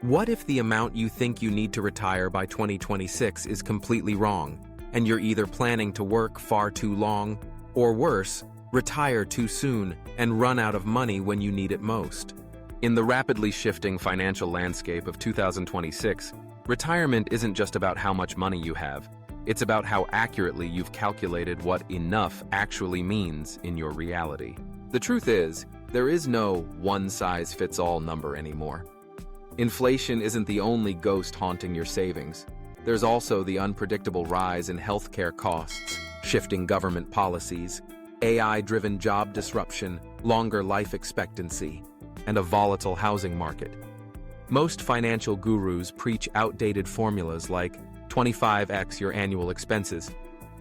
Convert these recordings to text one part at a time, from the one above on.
What if the amount you think you need to retire by 2026 is completely wrong, and you're either planning to work far too long, or worse, retire too soon and run out of money when you need it most? In the rapidly shifting financial landscape of 2026, retirement isn't just about how much money you have. It's about how accurately you've calculated what enough actually means in your reality. The truth is, there is no one-size-fits-all number anymore. Inflation isn't the only ghost haunting your savings. There's also the unpredictable rise in healthcare costs, shifting government policies, AI-driven job disruption, longer life expectancy, and a volatile housing market. Most financial gurus preach outdated formulas like 25x your annual expenses,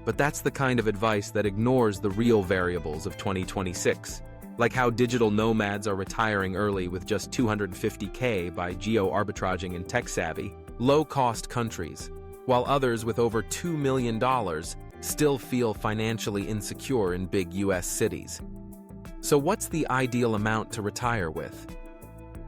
but that's the kind of advice that ignores the real variables of 2026, like how digital nomads are retiring early with just $250K by geo-arbitraging in tech-savvy, low-cost countries, while others with over $2 million still feel financially insecure in big US cities. So what's the ideal amount to retire with?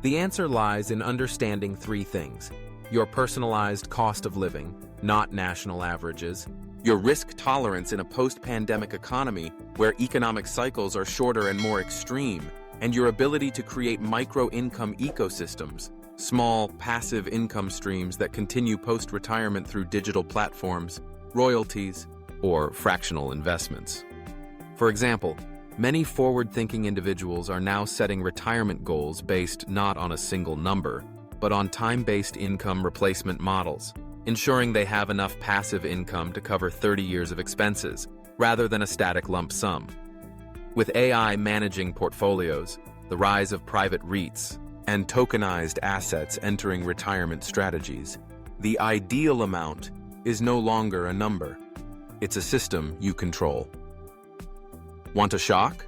The answer lies in understanding three things: your personalized cost of living, not national averages; your risk tolerance in a post-pandemic economy where economic cycles are shorter and more extreme; and your ability to create micro-income ecosystems, small, passive income streams that continue post-retirement through digital platforms, royalties, or fractional investments. For example, many forward-thinking individuals are now setting retirement goals based not on a single number, but on time-based income replacement models, ensuring they have enough passive income to cover 30 years of expenses, rather than a static lump sum. With AI managing portfolios, the rise of private REITs, and tokenized assets entering retirement strategies, the ideal amount is no longer a number. It's a system you control. Want a shock?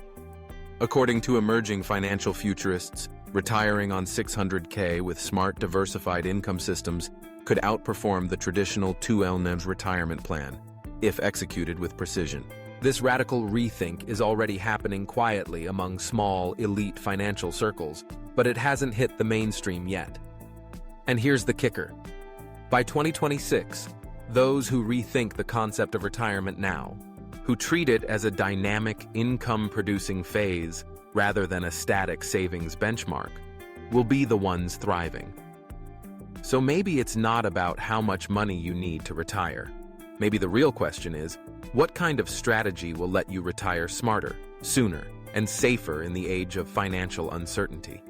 According to emerging financial futurists, retiring on $600K with smart, diversified income systems could outperform the traditional 2L retirement plan, if executed with precision. This radical rethink is already happening quietly among small, elite financial circles, but it hasn't hit the mainstream yet. And here's the kicker. By 2026, those who rethink the concept of retirement now, who treat it as a dynamic income-producing phase rather than a static savings benchmark, will be the ones thriving. So maybe it's not about how much money you need to retire. Maybe the real question is, what kind of strategy will let you retire smarter, sooner, and safer in the age of financial uncertainty?